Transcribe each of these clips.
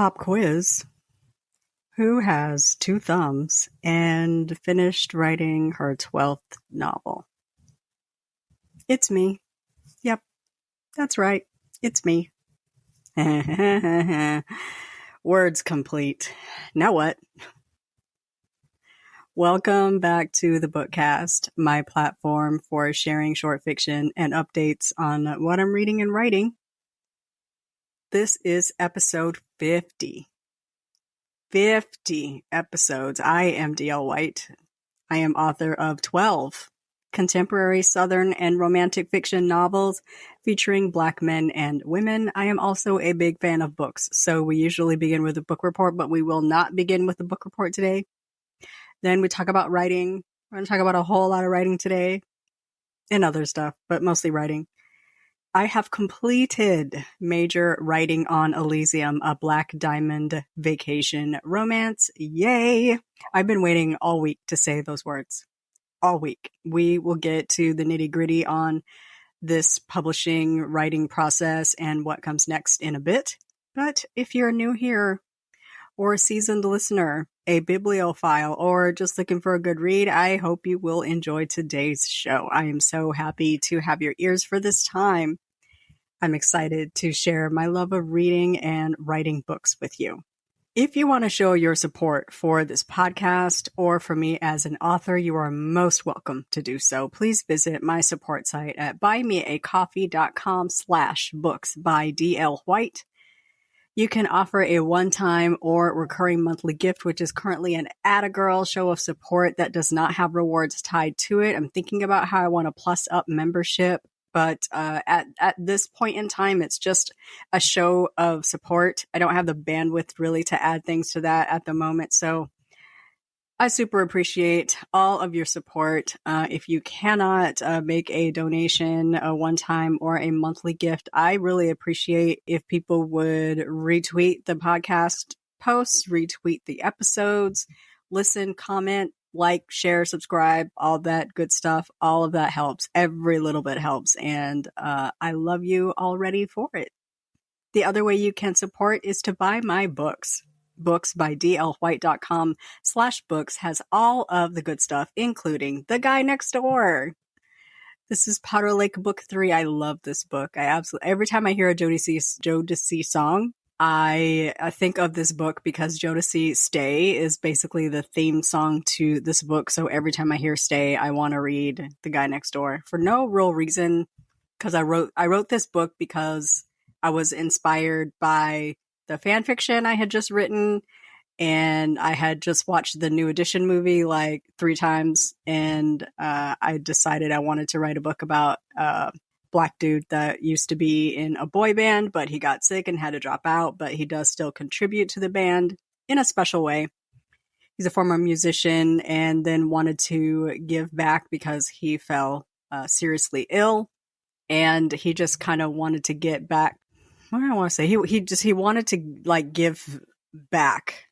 Pop quiz. Who has 2 thumbs and finished writing her 12th novel? It's me. Yep, that's right. It's me. Words complete. Now what? Welcome back to the Bookcast, my platform for sharing short fiction and updates on what I'm reading and writing. This is episode 50. 50 episodes. I am DL White. I am author of 12 contemporary Southern and romantic fiction novels featuring Black men and women. I am also a big fan of books, so we usually begin with a book report, but we will not begin with the book report today. Then we talk about writing. We're going to talk about a whole lot of writing today and other stuff, but mostly writing. I have completed major writing on Elysium, a Black Diamond vacation romance. Yay! I've been waiting all week to say those words. All week. We will get to the nitty-gritty on this publishing writing process and what comes next in a bit. But if you're new here or a seasoned listener, a bibliophile, or just looking for a good read, I hope you will enjoy today's show. I am so happy to have your ears for this time. I'm excited to share my love of reading and writing books with you. If you want to show your support for this podcast or for me as an author, you are most welcome to do so. Please visit my support site at buymeacoffee.com/books by DL White. You can offer a one-time or recurring monthly gift, which is currently an Atta-Girl show of support that does not have rewards tied to it. I'm thinking about how I want to plus up membership, but at this point in time, it's just a show of support. I don't have the bandwidth really to add things to that at the moment, so I super appreciate all of your support. If you cannot make a donation, a one-time or a monthly gift, I really appreciate if people would retweet the podcast posts, retweet the episodes, listen, comment, like, share, subscribe, all that good stuff. All of that helps. Every little bit helps. And I love you already for it. The other way you can support is to buy my books. Books by dlwhite.com/books has all of the good stuff, including The Guy Next Door. This is Powder Lake Book 3. I love this book. Every time I hear a Jodeci song, I think of this book because Jodeci Stay is basically the theme song to this book. So every time I hear Stay, I want to read The Guy Next Door for no real reason. Because I wrote this book because I was inspired by the fan fiction I had just written, and I had just watched the New Edition movie like 3 times, and I decided I wanted to write a book about a Black dude that used to be in a boy band, but he got sick and had to drop out, but he does still contribute to the band in a special way. He's a former musician and then wanted to give back because he fell seriously ill, and he just kind of wanted to get back. What do I want to say? He wanted to like give back.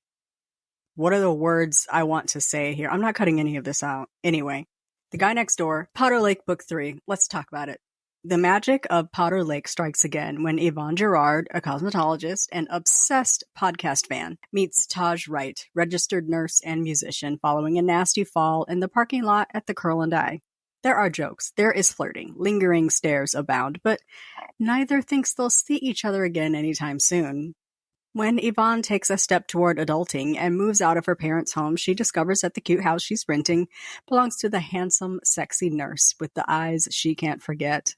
What are the words I want to say here? I'm not cutting any of this out. Anyway, The Guy Next Door, Powder Lake Book 3. Let's talk about it. The magic of Powder Lake strikes again when Yvonne Gerard, a cosmetologist and obsessed podcast fan, meets Taj Wright, registered nurse and musician, following a nasty fall in the parking lot at the Curl and Eye. There are jokes, there is flirting, lingering stares abound, but neither thinks they'll see each other again anytime soon. When Yvonne takes a step toward adulting and moves out of her parents' home, she discovers that the cute house she's renting belongs to the handsome, sexy nurse with the eyes she can't forget.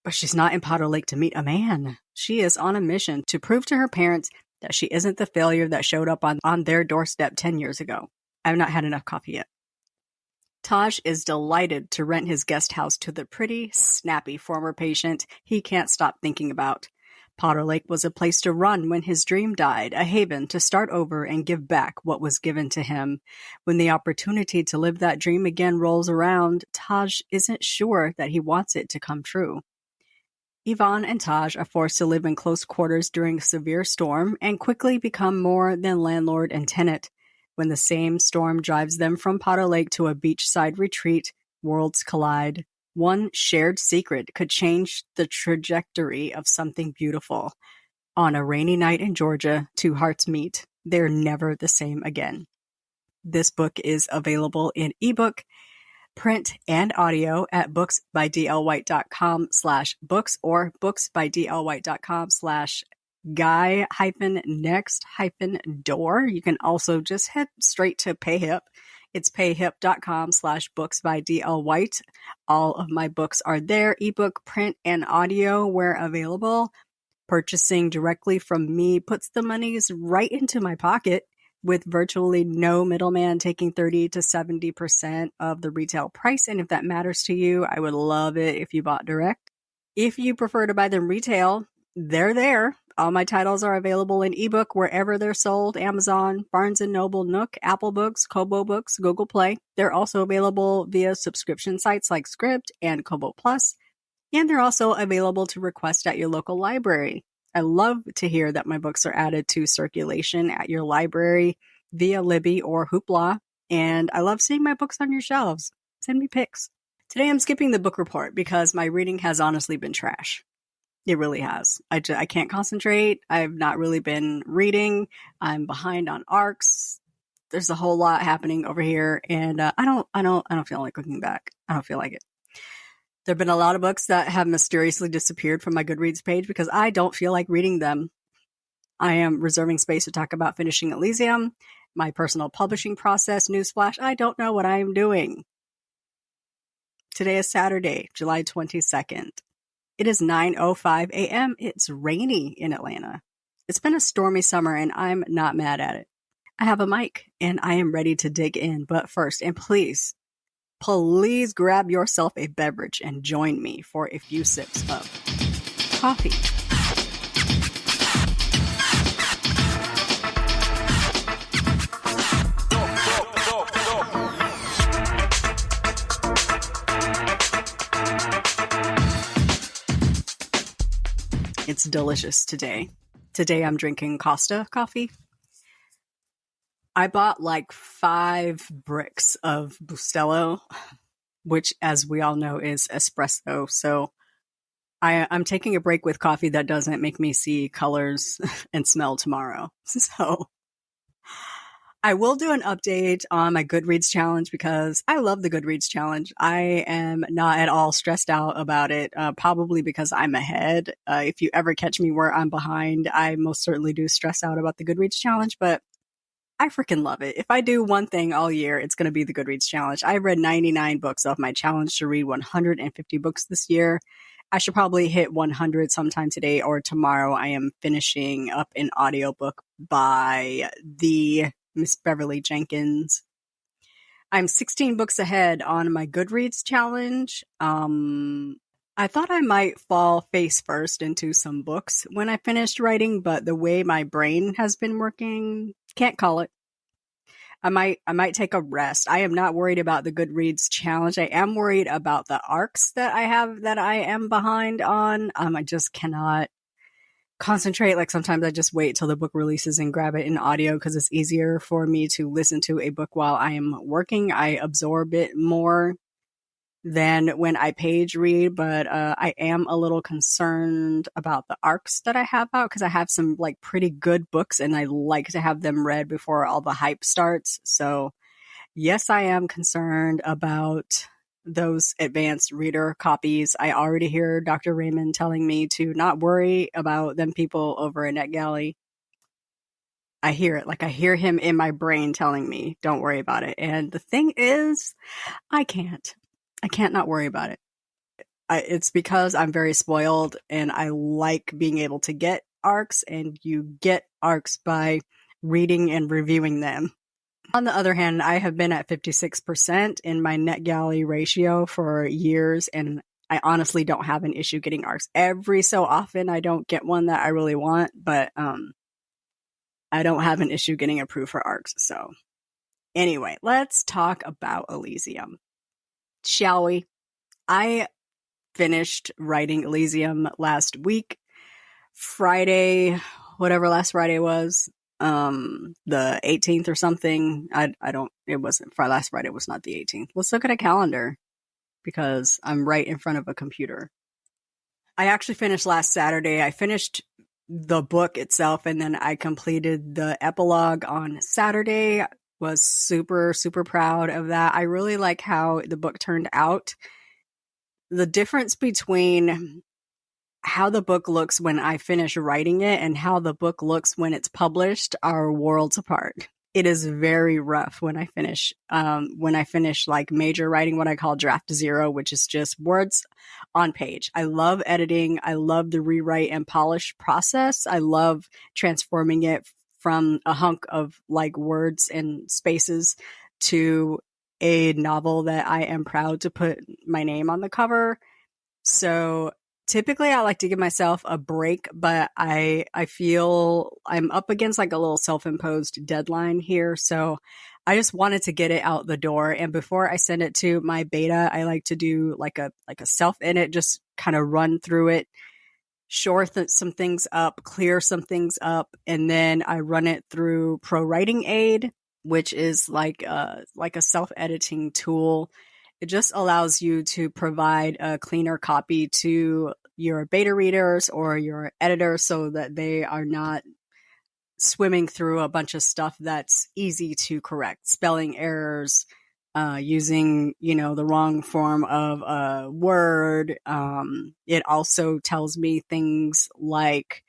But she's not in Powder Lake to meet a man. She is on a mission to prove to her parents that she isn't the failure that showed up on their doorstep 10 years ago. I've not had enough coffee yet. Taj is delighted to rent his guest house to the pretty, snappy former patient he can't stop thinking about. Powder Lake was a place to run when his dream died, a haven to start over and give back what was given to him. When the opportunity to live that dream again rolls around, Taj isn't sure that he wants it to come true. Yvonne and Taj are forced to live in close quarters during a severe storm and quickly become more than landlord and tenant. When the same storm drives them from Powder Lake to a beachside retreat, worlds collide. One shared secret could change the trajectory of something beautiful. On a rainy night in Georgia, two hearts meet. They're never the same again. This book is available in ebook, print, and audio at booksbydlwhite.com/books or booksbydlwhite.com/guy-next-door. You can also just head straight to PayHip. It's payhip.com/booksbydlwhite. All of my books are there, ebook, print, and audio where available. Purchasing directly from me puts the monies right into my pocket, with virtually no middleman taking 30 to 70% of the retail price. And if that matters to you, I would love it if you bought direct. If you prefer to buy them retail, they're there. All my titles are available in ebook wherever they're sold: Amazon, Barnes & Noble, Nook, Apple Books, Kobo Books, Google Play. They're also available via subscription sites like Script and Kobo Plus. And they're also available to request at your local library. I love to hear that my books are added to circulation at your library via Libby or Hoopla. And I love seeing my books on your shelves. Send me pics. Today I'm skipping the book report because my reading has honestly been trash. It really has. I can't concentrate. I've not really been reading. I'm behind on arcs. There's a whole lot happening over here, and I don't feel like looking back. I don't feel like it. There have been a lot of books that have mysteriously disappeared from my Goodreads page because I don't feel like reading them. I am reserving space to talk about finishing Elysium, my personal publishing process. Newsflash, I don't know what I am doing. Today is Saturday, July 22nd. It is 9:05 a.m. It's rainy in Atlanta. It's been a stormy summer and I'm not mad at it. I have a mic and I am ready to dig in. But first, and please grab yourself a beverage and join me for a few sips of coffee. It's delicious today. Today I'm drinking Costa coffee. I bought like 5 bricks of Bustelo, which, as we all know, is espresso. So I'm taking a break with coffee that doesn't make me see colors and smell tomorrow. So I will do an update on my Goodreads challenge because I love the Goodreads challenge. I am not at all stressed out about it, probably because I'm ahead. If you ever catch me where I'm behind, I most certainly do stress out about the Goodreads challenge, but I freaking love it. If I do one thing all year, it's going to be the Goodreads challenge. I've read 99 books off my challenge to read 150 books this year. I should probably hit 100 sometime today or tomorrow. I am finishing up an audiobook by the Miss Beverly Jenkins. I'm 16 books ahead on my Goodreads challenge. I thought I might fall face first into some books when I finished writing, but the way my brain has been working, can't call it. I might take a rest. I am not worried about the Goodreads challenge. I am worried about the arcs that I am behind on. I just cannot concentrate. Like sometimes I just wait till the book releases and grab it in audio because it's easier for me to listen to a book while I am working. I absorb it more than when I page read, but I am a little concerned about the arcs that I have out because I have some like pretty good books and I like to have them read before all the hype starts. So yes, I am concerned about those advanced reader copies. I already hear Dr. Raymond telling me to not worry about them people over at NetGalley. I hear it. Like I hear him in my brain telling me, don't worry about it. And the thing is, I can't not worry about it. It's because I'm very spoiled and I like being able to get arcs, and you get arcs by reading and reviewing them. On the other hand, I have been at 56% in my NetGalley ratio for years, and I honestly don't have an issue getting arcs. Every so often I don't get one that I really want, but I don't have an issue getting approved for arcs. So anyway, let's talk about Elysium. Shall we? I finished writing Elysium last week, Friday, whatever last Friday was, the 18th or something. It wasn't last Friday was not the 18th. Let's look at a calendar because I'm right in front of a computer. I actually finished last Saturday. I finished the book itself. And then I completed the epilogue on Saturday. Was super, super proud of that. I really like how the book turned out. The difference between how the book looks when I finish writing it and how the book looks when it's published are worlds apart. It is very rough when I finish like major writing, what I call draft zero, which is just words on page. I love editing. I love the rewrite and polish process. I love transforming it from a hunk of like words and spaces to a novel that I am proud to put my name on the cover. So typically I like to give myself a break, but I feel I'm up against like a little self-imposed deadline here. So I just wanted to get it out the door. And before I send it to my beta, I like to do like a self-edit, just kind of run through it, shore some things up, clear some things up, and then I run it through Pro Writing Aid, which is like a self-editing tool. It just allows you to provide a cleaner copy to your beta readers or your editors so that they are not swimming through a bunch of stuff that's easy to correct. Spelling errors, using, the wrong form of a word. It also tells me things like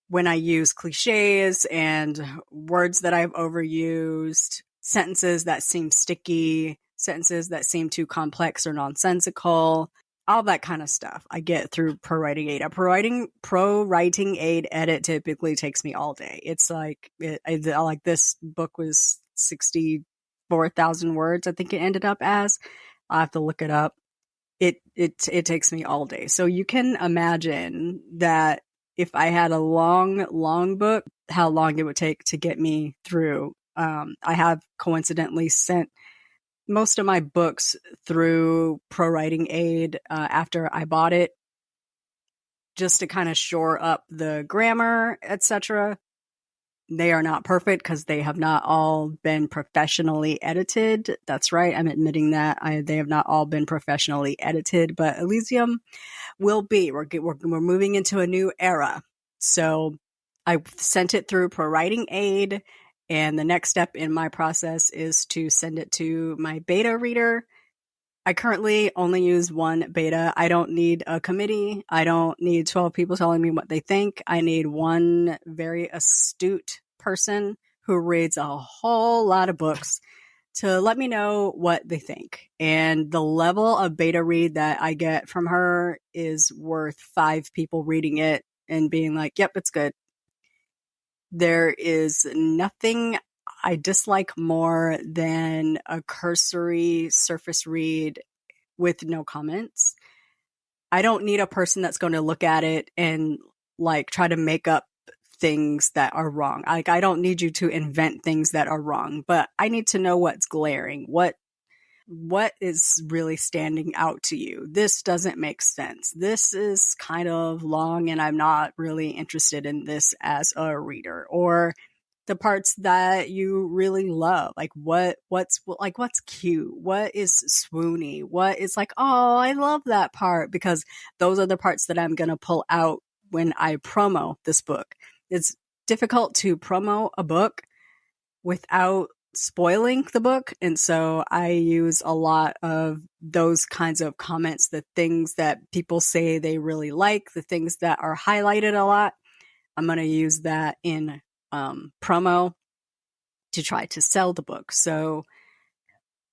when I use cliches and words that I've overused, sentences that seem sticky, sentences that seem too complex or nonsensical, all that kind of stuff I get through Pro Writing Aid. A Pro Writing Aid edit typically takes me all day. It's like, like this book was 64,000 words, I think it ended up as. I'll have to look it up. It takes me all day. So you can imagine that if I had a long book, how long it would take to get me through. I have coincidentally sent most of my books through Pro Writing Aid after I bought it, just to kind of shore up the grammar, etc. They are not perfect because they have not all been professionally edited. That's right, I'm admitting that they have not all been professionally edited, but Elysium will be. We're moving into a new era. So I sent it through Pro Writing Aid, and the next step in my process is to send it to my beta reader. I currently only use one beta. I don't need a committee. I don't need 12 people telling me what they think. I need one very astute person who reads a whole lot of books to let me know what they think. And the level of beta read that I get from her is worth 5 people reading it and being like, yep, it's good. There is nothing I dislike more than a cursory surface read with no comments. I don't need a person that's going to look at it and like try to make up things that are wrong. Like, I don't need you to invent things that are wrong, but I need to know what's glaring. What is really standing out to you? This doesn't make sense. This is kind of long and I'm not really interested in this as a reader. Or the parts that you really love, like what's cute, what is swoony, what is like, oh, I love that part, because those are the parts that I'm going to pull out when I promo this book. It's difficult to promo a book without spoiling the book. And so I use a lot of those kinds of comments, the things that people say they really like, the things that are highlighted a lot. I'm going to use that in promo to try to sell the book. So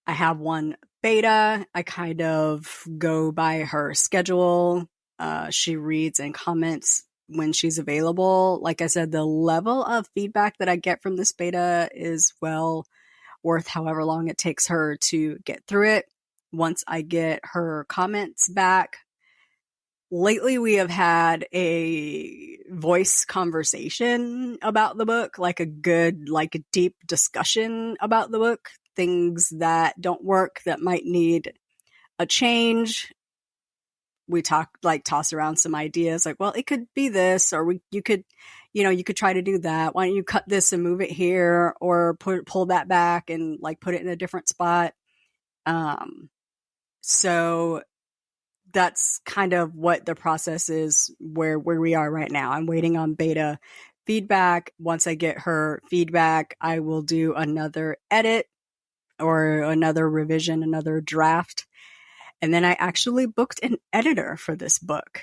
I have one beta. I kind of go by her schedule. She reads and comments when she's available. Like I said, the level of feedback that I get from this beta is well worth however long it takes her to get through it. Once I get her comments back, lately we have had a voice conversation about the book, like a good, like deep discussion about the book, things that don't work, that might need a change. We toss around some ideas like, well, it could be this, or you could try to do that. Why don't you cut this and move it here, or pull that back and like put it in a different spot. So that's kind of what the process is where we are right now. I'm waiting on beta feedback. Once I get her feedback, I will do another edit or another revision, another draft. And then I actually booked an editor for this book,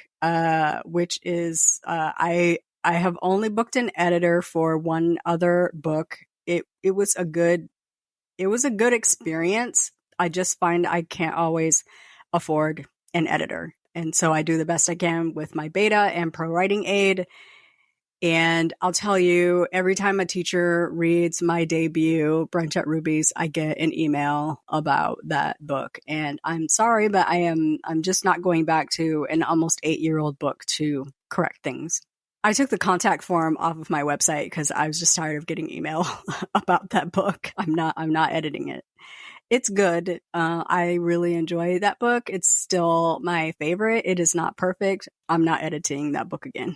which is, I have only booked an editor for one other book. It was a good experience. I just find I can't always afford an editor. And so I do the best I can with my beta and pro writing aid. And I'll tell you, every time a teacher reads my debut, Brunch at Ruby's, I get an email about that book. And I'm sorry, but I'm just not going back to an almost 8-year-old book to correct things. I took the contact form off of my website because I was just tired of getting email about that book. I'm not editing it. It's good. I really enjoy that book. It's still my favorite. It is not perfect. I'm not editing that book again.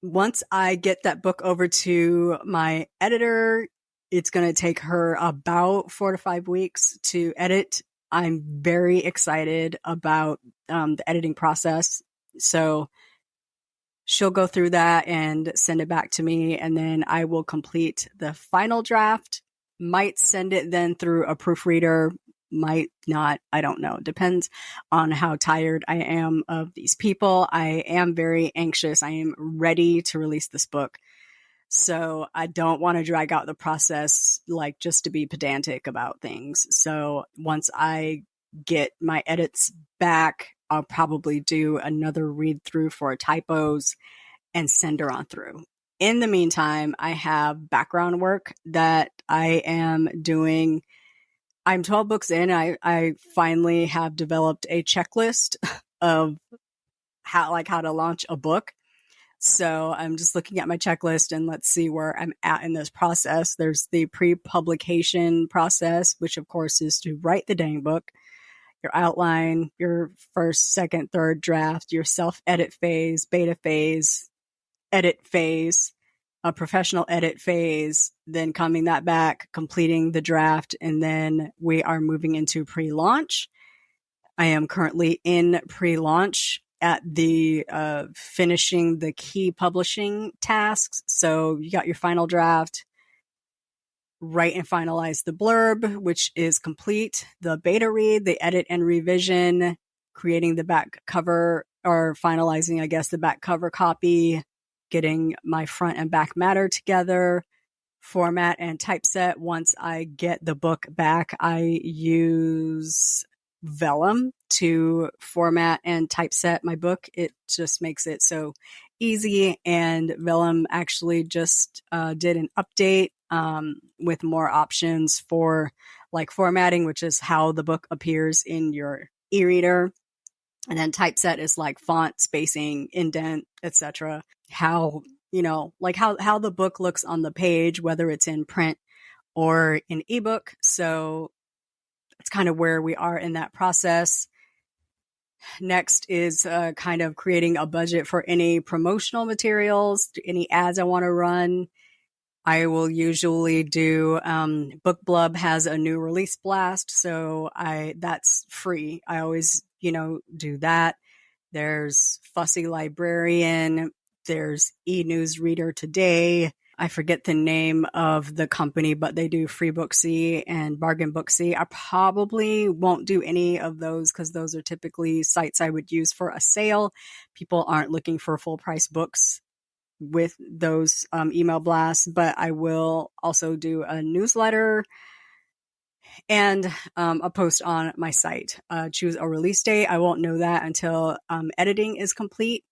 Once I get that book over to my editor, it's going to take her about 4 to 5 weeks to edit. I'm very excited about the editing process. So she'll go through that and send it back to me, and then I will complete the final draft. Might send it then through a proofreader, might not. I don't know. Depends on how tired I am of these people. I am very anxious. I am ready to release this book. So I don't want to drag out the process, like just to be pedantic about things. So once I get my edits back, I'll probably do another read through for typos and send her on through. In the meantime, I have background work that I am doing. I'm 12 books in. I finally have developed a checklist of how to launch a book. So I'm just looking at my checklist and let's see where I'm at in this process. There's the pre-publication process, which of course is to write the dang book, your outline, your first, second, third draft, your self-edit phase, beta phase, edit phase, a professional edit phase, then coming that back, completing the draft, and then we are moving into pre-launch. I am currently in pre-launch at the finishing the key publishing tasks. So you got your final draft, write and finalize the blurb, which is complete, the beta read, the edit and revision, creating the back cover, or finalizing, I guess, the back cover copy, getting my front and back matter together, format and typeset. Once I get the book back, I use Vellum to format and typeset my book. It just makes it so easy. And Vellum actually just did an update with more options for like formatting, which is how the book appears in your e-reader. And then typeset is like font, spacing, indent, etc. How, like how the book looks on the page, whether it's in print or in ebook. So that's kind of where we are in that process. Next is kind of creating a budget for any promotional materials, any ads I want to run. I will usually do, BookBlub has a new release blast, so that's free. I always, do that. There's Fussy Librarian. There's eNewsReader Today. I forget the name of the company, but they do Free Booksy and Bargain Booksy. I probably won't do any of those because those are typically sites I would use for a sale. People aren't looking for full price books with those email blasts, but I will also do a newsletter and a post on my site. Choose a release date. I won't know that until editing is complete.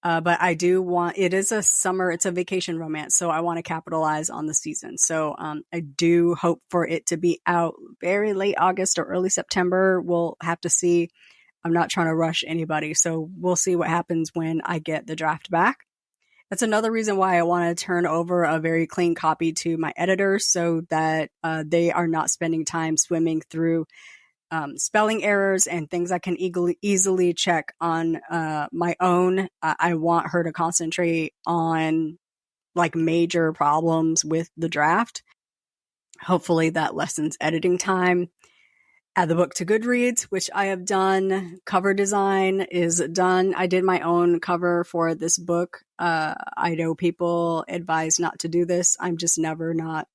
But I do want, it is a summer, it's a vacation romance, so I want to capitalize on the season. So I do hope for it to be out very late August or early September. We'll have to see. I'm not trying to rush anybody, so we'll see what happens when I get the draft back. That's another reason why I want to turn over a very clean copy to my editor so that they are not spending time swimming through spelling errors and things I can easily check on my own. I want her to concentrate on like major problems with the draft. Hopefully that lessens editing time. Add the book to Goodreads, which I have done. Cover design is done. I did my own cover for this book. I know people advise not to do this. I'm just never not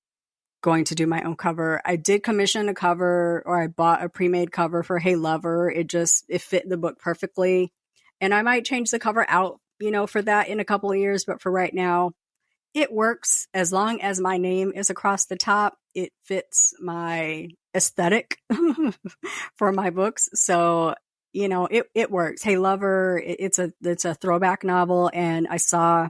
going to do my own cover. I did commission a cover, or I bought a pre-made cover for Hey Lover. It fit the book perfectly. And I might change the cover out, for that in a couple of years. But for right now, it works. As long as my name is across the top, it fits my aesthetic for my books. So, it works. Hey Lover, it's a throwback novel, and I saw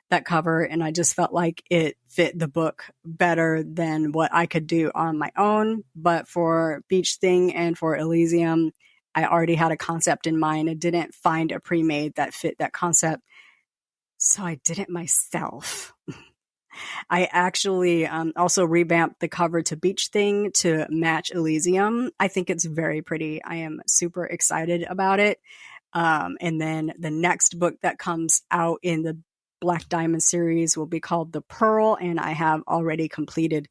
that cover and I just felt like it fit the book better than what I could do on my own. But for Beach Thing and for Elysium, I already had a concept in mind. I didn't find a pre-made that fit that concept, so I did it myself. I actually also revamped the cover to Beach Thing to match Elysium. I think it's very pretty. I am super excited about it. And then the next book that comes out in the Black Diamond series will be called The Pearl, and I have already completed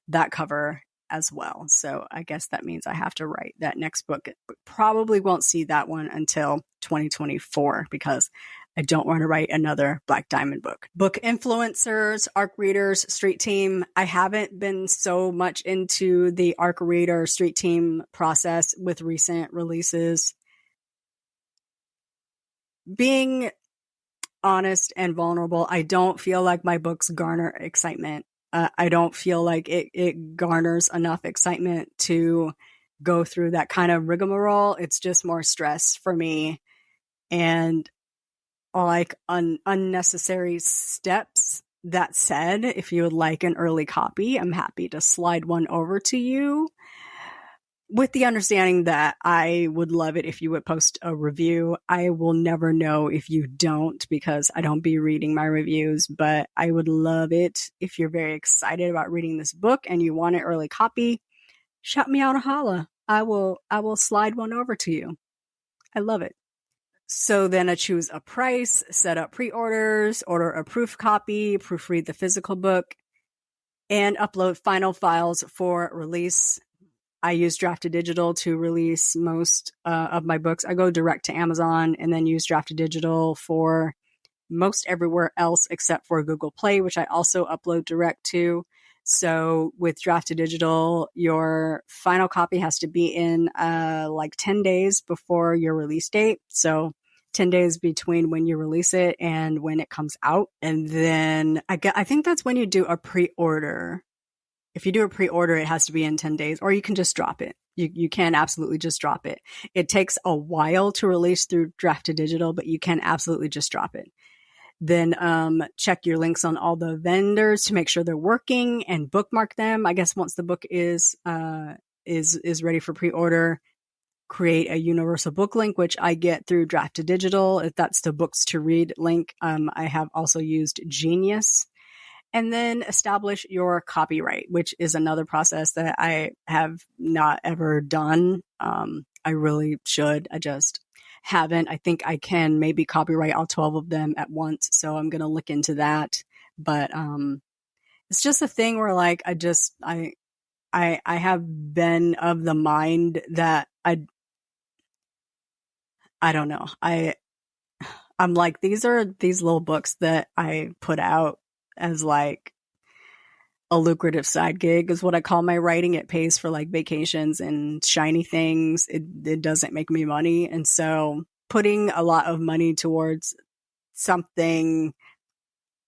that cover as well. So I guess that means I have to write that next book. Probably won't see that one until 2024 because I don't want to write another Black Diamond book. Book influencers, ARC readers, street team. I haven't been so much into the ARC reader street team process with recent releases. Being honest and vulnerable, I don't feel like my books garner excitement. I don't feel like it garners enough excitement to go through that kind of rigmarole. It's just more stress for me and like unnecessary steps. That said, if you would like an early copy, I'm happy to slide one over to you, with the understanding that I would love it if you would post a review. I will never know if you don't because I don't be reading my reviews, but I would love it if you're very excited about reading this book and you want an early copy. Shout me out a holla. I will slide one over to you. I love it. So then I choose a price, set up pre-orders, order a proof copy, proofread the physical book, and upload final files for release. I use Drafted Digital to release most of my books. I go direct to Amazon and then use Drafted Digital for most everywhere else except for Google Play, which I also upload direct to. So with Drafted Digital, your final copy has to be in like 10 days before your release date. So 10 days between when you release it and when it comes out. And then I think that's when you do a pre-order. If you do a pre-order, it has to be in 10 days, or you can just drop it. You can absolutely just drop it. It takes a while to release through Drafted Digital, but you can absolutely just drop it. Then check your links on all the vendors to make sure they're working and bookmark them. I guess once the book is ready for pre-order, create a universal book link, which I get through Drafted Digital. If that's the books to read link, I have also used Genius. And then establish your copyright, which is another process that I have not ever done. I really should. I just haven't. I think I can maybe copyright all 12 of them at once. So I'm going to look into that. But it's just a thing where like I have been of the mind that I don't know. I'm like, these are these little books that I put out as like a lucrative side gig is what I call my writing. It pays for like vacations and shiny things. It doesn't make me money. And so putting a lot of money towards something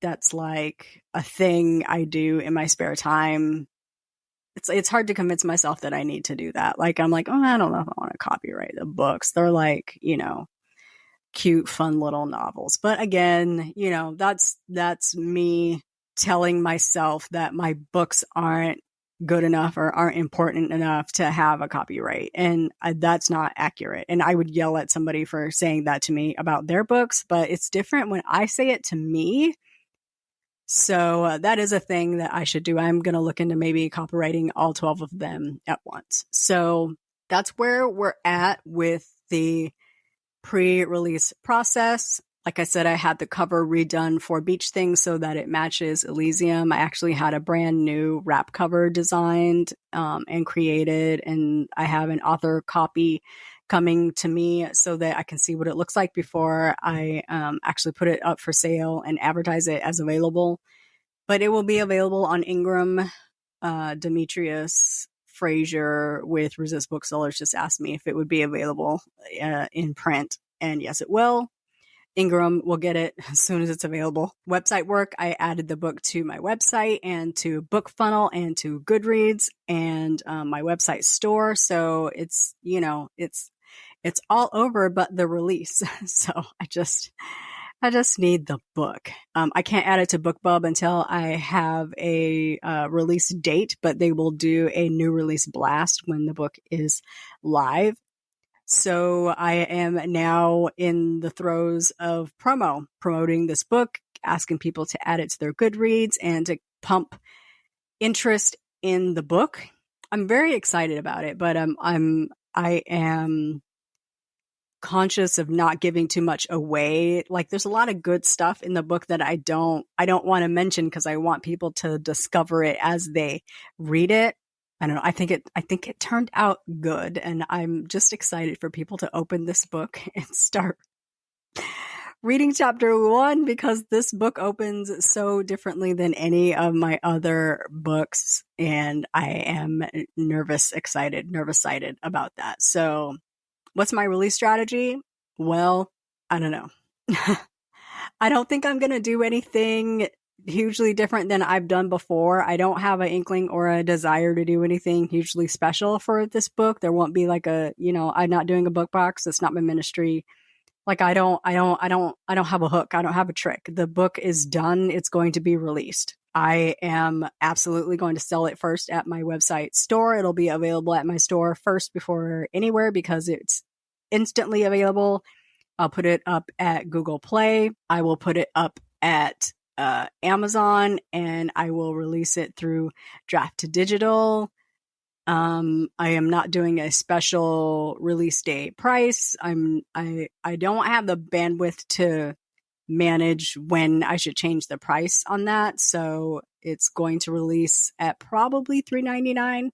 that's like a thing I do in my spare time, it's hard to convince myself that I need to do that. Like, I'm like, oh, I don't know if I want to copyright the books. They're like, cute, fun little novels. But again, that's me telling myself that my books aren't good enough or aren't important enough to have a copyright. And that's not accurate. And I would yell at somebody for saying that to me about their books, but it's different when I say it to me. So that is a thing that I should do. I'm going to look into maybe copywriting all 12 of them at once. So that's where we're at with the pre-release process. Like I said, I had the cover redone for Beach Things so that it matches Elysium. I actually had a brand new wrap cover designed and created, and I have an author copy coming to me so that I can see what it looks like before I actually put it up for sale and advertise it as available. But it will be available on Ingram. Demetrius Frazier with Resist Booksellers just asked me if it would be available in print, and yes, it will. Ingram will get it as soon as it's available. Website work, I added the book to my website and to BookFunnel and to Goodreads and my website store. So it's, it's all over but the release. So I just need the book. I can't add it to BookBub until I have a release date, but they will do a new release blast when the book is live. So I am now in the throes of promoting this book, asking people to add it to their Goodreads and to pump interest in the book. I'm very excited about it, but I am conscious of not giving too much away. Like there's a lot of good stuff in the book that I don't want to mention because I want people to discover it as they read it. I don't know. I think it turned out good, and I'm just excited for people to open this book and start reading chapter 1 because this book opens so differently than any of my other books, and I am nervous-sighted about that. So, what's my release strategy? Well, I don't know. I don't think I'm going to do anything hugely different than I've done before. I don't have an inkling or a desire to do anything hugely special for this book. There won't be like I'm not doing a book box. It's not my ministry. Like I don't have a hook. I don't have a trick. The book is done. It's going to be released. I am absolutely going to sell it first at my website store. It'll be available at my store first before anywhere because it's instantly available. I'll put it up at Google Play. I will put it up at Amazon, and I will release it through Draft to Digital. I am not doing a special release day price. I don't have the bandwidth to manage when I should change the price on that. So it's going to release at probably $3.99.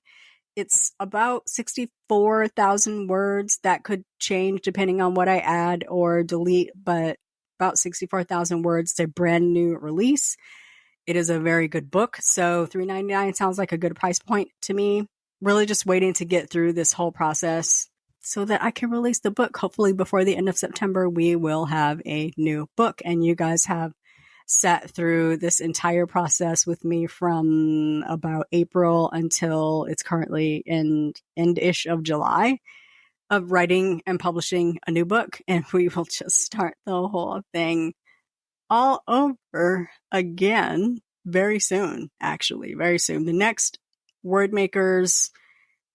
It's about 64,000 words. That could change depending on what I add or delete, but about 64,000 words. It's a brand new release. It is a very good book. So $3.99 sounds like a good price point to me. Really just waiting to get through this whole process so that I can release the book. Hopefully before the end of September, we will have a new book. And you guys have sat through this entire process with me from about April until it's currently end-ish of July of writing and publishing a new book. And we will just start the whole thing all over again very soon, actually, very soon. The next Wordmakers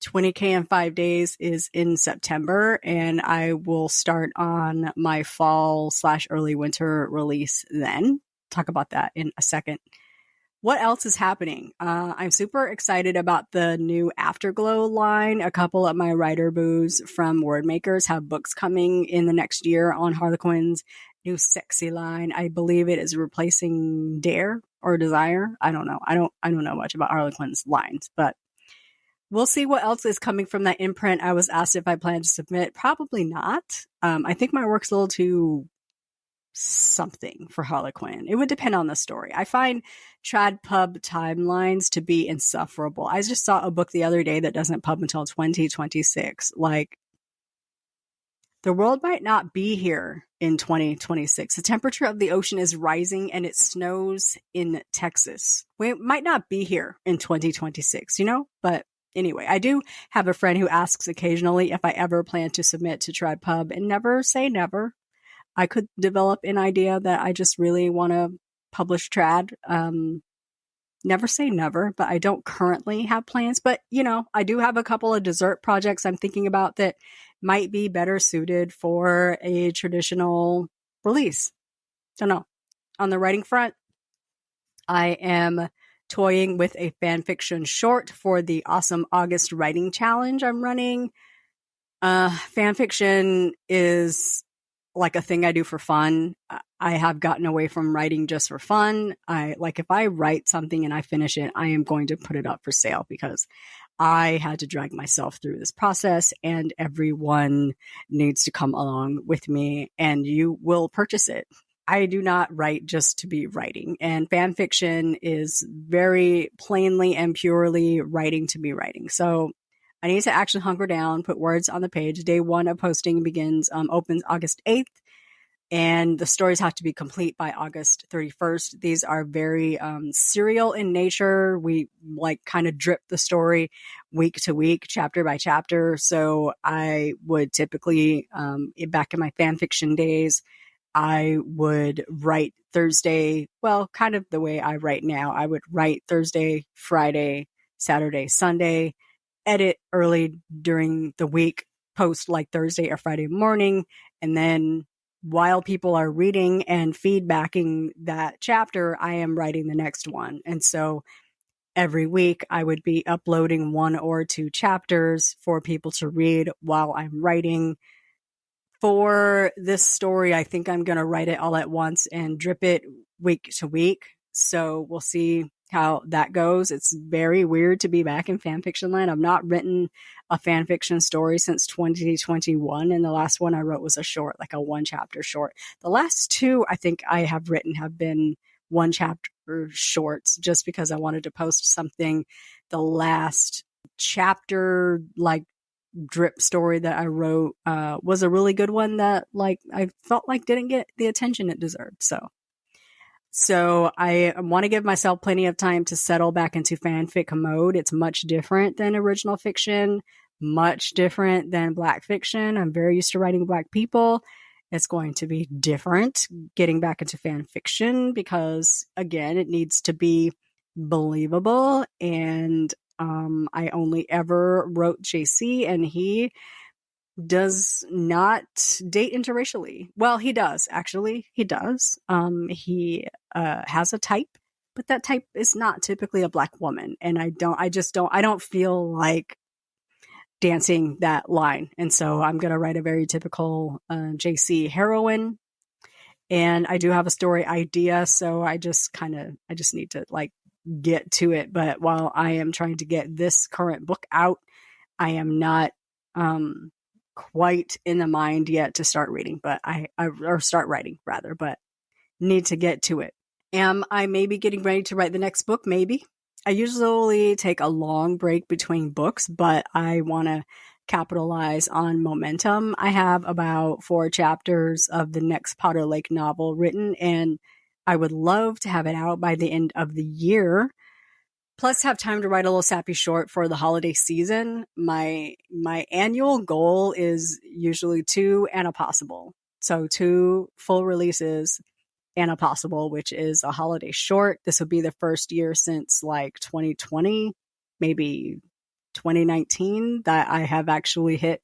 20K in 5 days is in September, and I will start on my fall/early winter release then. Talk about that in a second. What else is happening? I'm super excited about the new Afterglow line. A couple of my writer boos from Wordmakers have books coming in the next year on Harlequin's new sexy line. I believe it is replacing Dare or Desire. I don't know. I don't know much about Harlequin's lines, but we'll see what else is coming from that imprint. I was asked if I plan to submit. Probably not. I think my work's a little too something for Harlequin. It would depend on the story. I find trad pub timelines to be insufferable. I just saw a book the other day that doesn't pub until 2026. Like, the world might not be here in 2026. The temperature of the ocean is rising and it snows in Texas. We might not be here in 2026, But anyway, I do have a friend who asks occasionally if I ever plan to submit to Trad Pub, and never say never. I could develop an idea that I just really want to publish trad. Never say never, but I don't currently have plans. But, I do have a couple of dessert projects I'm thinking about that might be better suited for a traditional release. Don't know. On the writing front, I am toying with a fan fiction short for the awesome August writing challenge I'm running. Fan fiction is like a thing I do for fun. I have gotten away from writing just for fun. If I write something and I finish it, I am going to put it up for sale because I had to drag myself through this process and everyone needs to come along with me and you will purchase it. I do not write just to be writing, and fan fiction is very plainly and purely writing to be writing. So I need to actually hunker down, put words on the page. Day one of posting opens August 8th. And the stories have to be complete by August 31st. These are very serial in nature. We kind of drip the story week to week, chapter by chapter. So I would typically, back in my fan fiction days, I would write Thursday, well, kind of the way I write now. I would write Thursday, Friday, Saturday, Sunday, edit early during the week, post Thursday or Friday morning, and then while people are reading and feedbacking that chapter, I am writing the next one. And so every week I would be uploading 1 or 2 chapters for people to read while I'm writing. For this story, I think I'm going to write it all at once and drip it week to week. So we'll see how that goes. It's very weird to be back in fanfiction land. I've not written a fanfiction story since 2021, and the last one I wrote was a short, a 1-chapter short. The last 2 I think I have written have been 1-chapter shorts, just because I wanted to post something. The last chapter, drip story that I wrote was a really good one that I felt didn't get the attention it deserved. So I want to give myself plenty of time to settle back into fanfic mode. It's much different than original fiction, much different than Black fiction. I'm very used to writing Black people. It's going to be different getting back into fan fiction because, again, it needs to be believable. And I only ever wrote JC, and he does not date interracially. Well, he does, actually. He does. He has a type, but that type is not typically a Black woman. And I don't feel like dancing that line. And so I'm going to write a very typical JC heroine. And I do have a story idea. So I just need to get to it. But while I am trying to get this current book out, I am not, quite in the mind yet to start reading, or start writing rather, but need to get to it. Am I maybe getting ready to write the next book? Maybe. I usually take a long break between books, but I want to capitalize on momentum. I have about 4 chapters of the next Potter Lake novel written, and I would love to have it out by the end of the year. Plus have time to write a little sappy short for the holiday season. My annual goal is usually 2 and a possible. So 2 full releases and a possible, which is a holiday short. This will be the first year since 2020, maybe 2019, that I have actually hit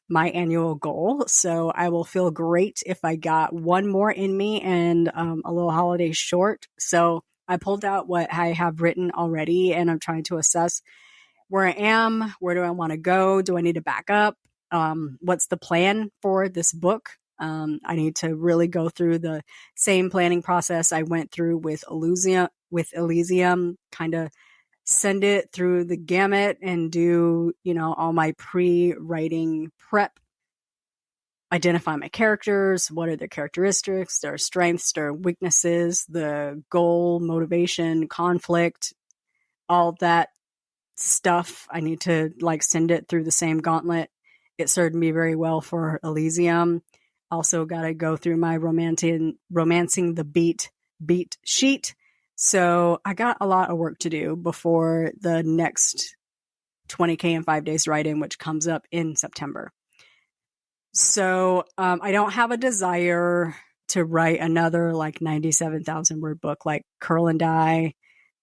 my annual goal. So I will feel great if I got 1 more in me and a little holiday short. So I pulled out what I have written already, and I'm trying to assess where I am. Where do I want to go? Do I need to back up? What's the plan for this book? I need to really go through the same planning process I went through with Elysium, kind of send it through the gamut and do, all my pre-writing prep. Identify my characters, what are their characteristics, their strengths, their weaknesses, the goal, motivation, conflict, all that stuff. I need to send it through the same gauntlet. It served me very well for Elysium. Also got to go through my romancing the beat sheet. So I got a lot of work to do before the next 20K in 5 days write-in, which comes up in September. So I don't have a desire to write another 97,000 word book like Curl and Dye,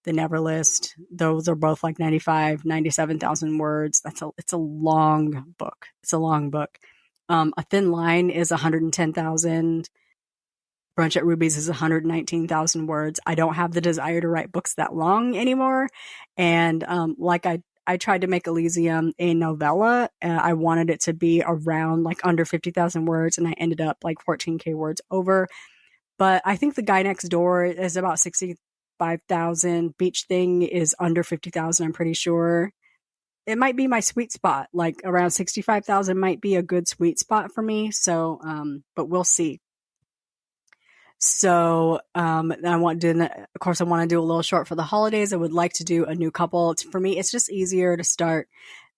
The Never List. Those are both 97,000 words. It's a long book. It's a long book. A Thin Line is 110,000. Brunch at Ruby's is 119,000 words. I don't have the desire to write books that long anymore. And I tried to make Elysium a novella. I wanted it to be around under 50,000 words, and I ended up 14K words over. But I think The Guy Next Door is about 65,000. Beach Thing is under 50,000, I'm pretty sure. It might be my sweet spot. Like around 65,000 might be a good sweet spot for me. So, but we'll see. So, I want to, of course, I want to do a little short for the holidays. I would like to do a new couple. For me, it's just easier to start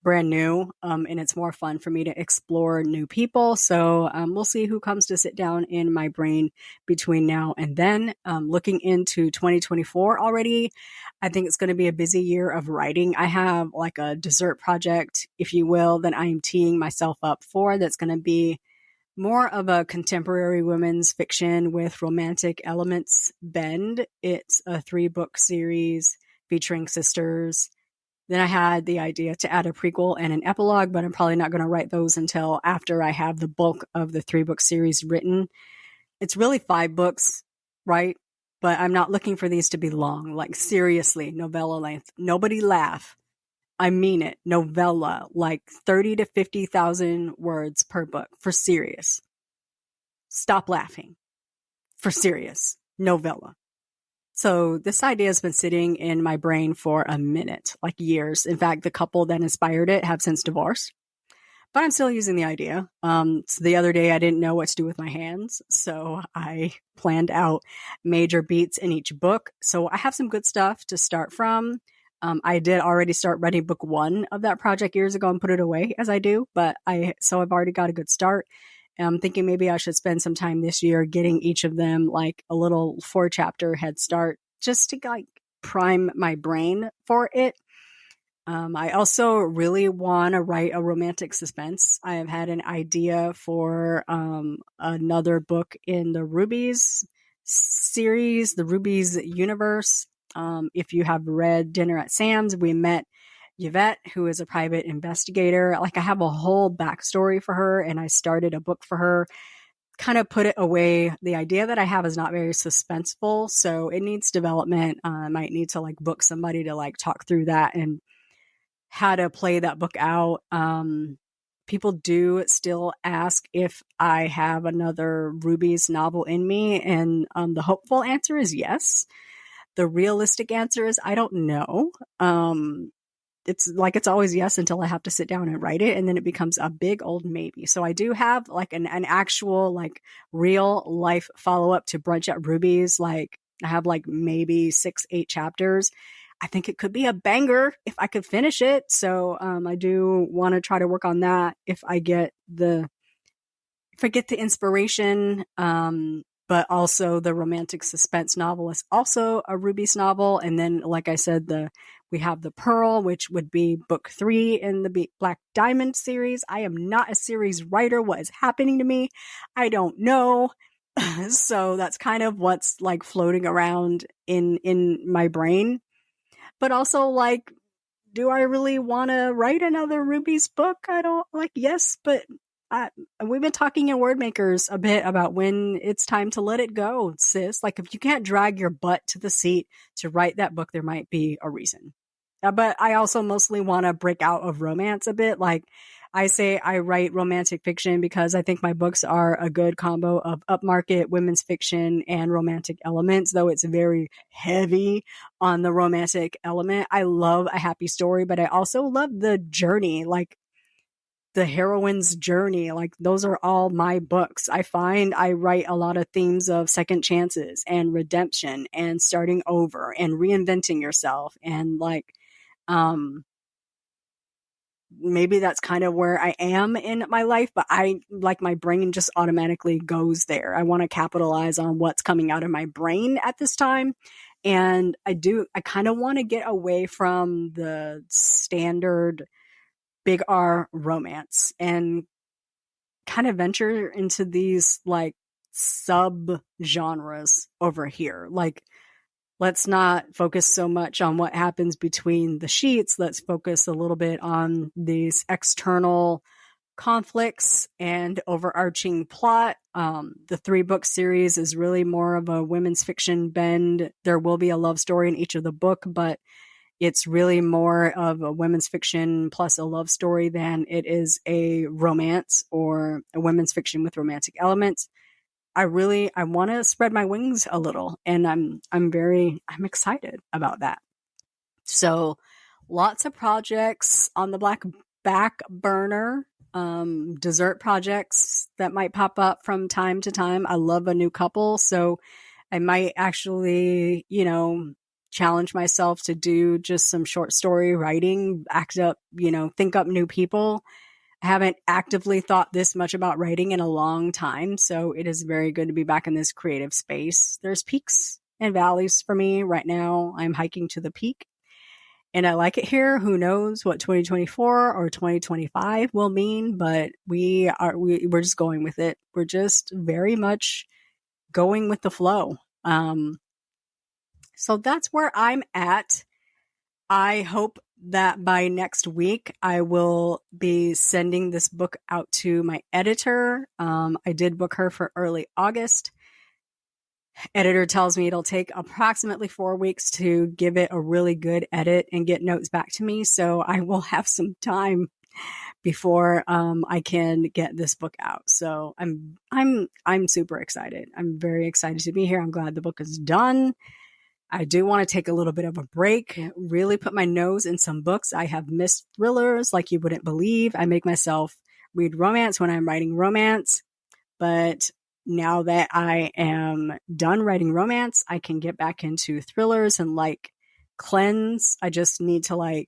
brand new. And it's more fun for me to explore new people. So, we'll see who comes to sit down in my brain between now and then. Looking into 2024 already, I think it's going to be a busy year of writing. I have like a dessert project, if you will, that I am teeing myself up for. That's going to be more of a contemporary women's fiction with romantic elements bend. It's a 3-book series featuring sisters. Then I had the idea to add a prequel and an epilogue, but I'm probably not going to write those until after I have the bulk of the 3-book series written. It's really 5 books, right? But I'm not looking for these to be long, like seriously, novella length. Nobody laugh. I mean it. Novella, like 30 to 50,000 words per book, for serious. Stop laughing. For serious. Novella. So this idea has been sitting in my brain for a minute, like years. In fact, the couple that inspired it have since divorced. But I'm still using the idea. So the other day I didn't know what to do with my hands. So I planned out major beats in each book. So I have some good stuff to start from. I did already start writing book 1 of that project years ago and put it away, as I do, but I've already got a good start. I'm thinking maybe I should spend some time this year getting each of them like a little 4-chapter head start just to like prime my brain for it. I also really want to write a romantic suspense. I have had an idea for another book in the Rubies series, the Rubies universe. If you have read Dinner at Sam's, we met Yvette, who is a private investigator. Like I have a whole backstory for her and I started a book for her, kind of put it away. The idea that I have is not very suspenseful. So it needs development. I might need to like book somebody to like talk through that and how to play that book out. People do still ask if I have another Ruby's novel in me. And the hopeful answer is yes. The realistic answer is I don't know. It's always yes until I have to sit down and write it. And then it becomes a big old maybe. So I do have like an actual like real life follow up to Brunch at Ruby's. Like I have like maybe 6-8 chapters. I think it could be a banger if I could finish it. So I do want to try to work on that if I get the inspiration. But also the romantic suspense novel is also a Ruby's novel. And then, like I said, we have The Pearl, which would be book 3 in the Black Diamond series. I am not a series writer. What is happening to me? I don't know. So that's kind of what's like floating around in my brain. But also like, do I really want to write another Ruby's book? I don't like, yes, but we've been talking in Word Makers a bit about when it's time to let it go, sis. Like if you can't drag your butt to the seat to write that book, there might be a reason. But I also mostly want to break out of romance a bit. Like I say I write romantic fiction because I think my books are a good combo of upmarket women's fiction and romantic elements, though it's very heavy on the romantic element. I love a happy story, but I also love the journey, like the heroine's journey. Like those are all my books. I find I write a lot of themes of second chances and redemption and starting over and reinventing yourself. And like, maybe that's kind of where I am in my life, but I like my brain just automatically goes there. I want to capitalize on what's coming out of my brain at this time. And I kind of want to get away from the standard big R romance and kind of venture into these like sub genres over here. Like, let's not focus so much on what happens between the sheets. Let's focus a little bit on these external conflicts and overarching plot. The 3-book series is really more of a women's fiction bend. There will be a love story in each of the book, but it's really more of a women's fiction plus a love story than it is a romance or a women's fiction with romantic elements. I want to spread my wings a little, and I'm excited about that. So lots of projects on the back burner, dessert projects that might pop up from time to time. I love a new couple, so I might actually, challenge myself to do just some short story writing, think up new people. I haven't actively thought this much about writing in a long time, so it is very good to be back in this creative space. There's peaks and valleys for me right now. I'm hiking to the peak, and I like it here. Who knows what 2024 or 2025 will mean, but we're just going with it. We're just very much going with the flow. So that's where I'm at. I hope that by next week, I will be sending this book out to my editor. I did book her for early August. Editor tells me it'll take approximately 4 weeks to give it a really good edit and get notes back to me. So I will have some time before I can get this book out. So I'm super excited. I'm very excited to be here. I'm glad the book is done. I do want to take a little bit of a break, really put my nose in some books. I have missed thrillers like you wouldn't believe. I make myself read romance when I'm writing romance. But now that I am done writing romance, I can get back into thrillers and cleanse. I just need to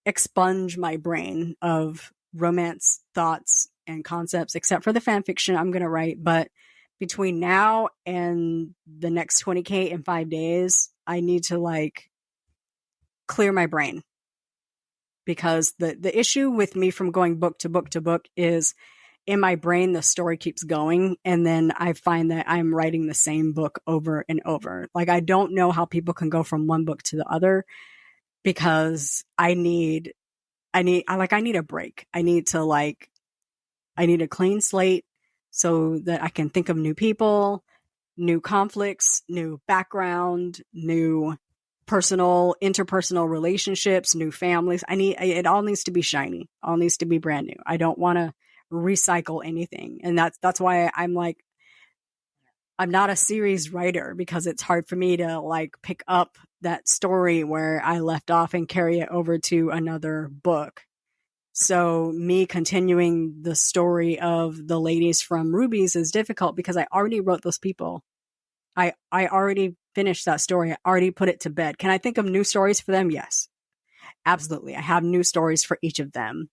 expunge my brain of romance thoughts and concepts, except for the fan fiction I'm going to write. But between now and the next 20K in 5 days, I need to clear my brain, because the issue with me from going book to book to book is in my brain, the story keeps going. And then I find that I'm writing the same book over and over. I don't know how people can go from one book to the other, because I need a break. I need a clean slate, so that I can think of new people, new conflicts, new background, new interpersonal relationships, new families. It all needs to be shiny, all needs to be brand new. I don't want to recycle anything. And that's why I'm not a series writer, because it's hard for me to pick up that story where I left off and carry it over to another book. So me continuing the story of the ladies from Rubies is difficult, because I already wrote those people. I already finished that story. I already put it to bed. Can I think of new stories for them? Yes, absolutely. I have new stories for each of them.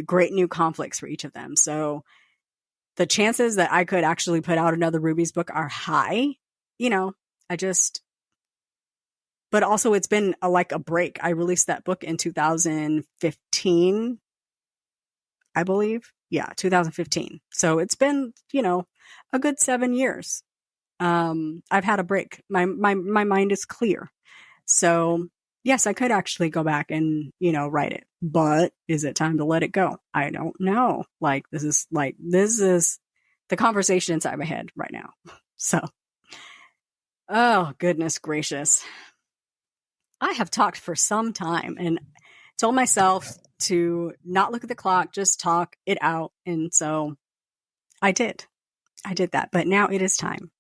Great new conflicts for each of them. So the chances that I could actually put out another Rubies book are high. But also it's been a break. I released that book in 2015, I believe. Yeah, 2015. So it's been, a good 7 years. I've had a break. My mind is clear. So yes, I could actually go back and, write it, but is it time to let it go? I don't know. This is the conversation inside my head right now. So, oh, goodness gracious. I have talked for some time and told myself to not look at the clock, just talk it out. And so I did that. But now it is time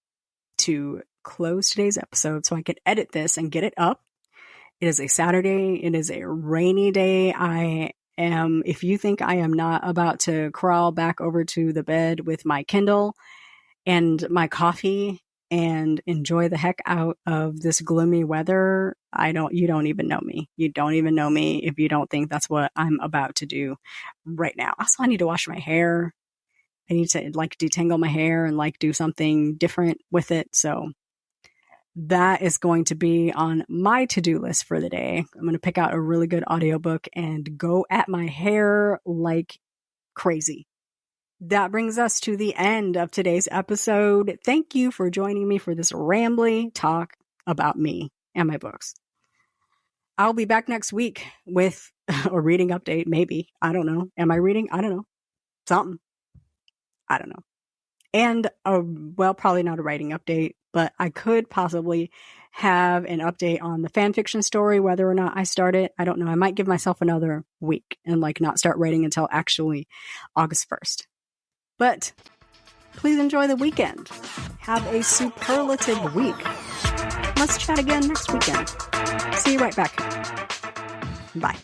to close today's episode so I can edit this and get it up. It is a Saturday. It is a rainy day. If you think I am not about to crawl back over to the bed with my Kindle and my coffee and enjoy the heck out of this gloomy weather, you don't even know me. You don't even know me if you don't think that's what I'm about to do right now. Also, I need to wash my hair. I need to detangle my hair and do something different with it. So that is going to be on my to-do list for the day. I'm going to pick out a really good audiobook and go at my hair like crazy. That brings us to the end of today's episode. Thank you for joining me for this rambly talk about me and my books. I'll be back next week with a reading update, maybe. I don't know. Am I reading? I don't know. Something. I don't know. And, probably not a writing update, but I could possibly have an update on the fan fiction story, whether or not I start it. I don't know. I might give myself another week and not start writing until actually August 1st. But Please enjoy the weekend. Have a superlative week. Let's chat again next weekend. See you right back. Bye.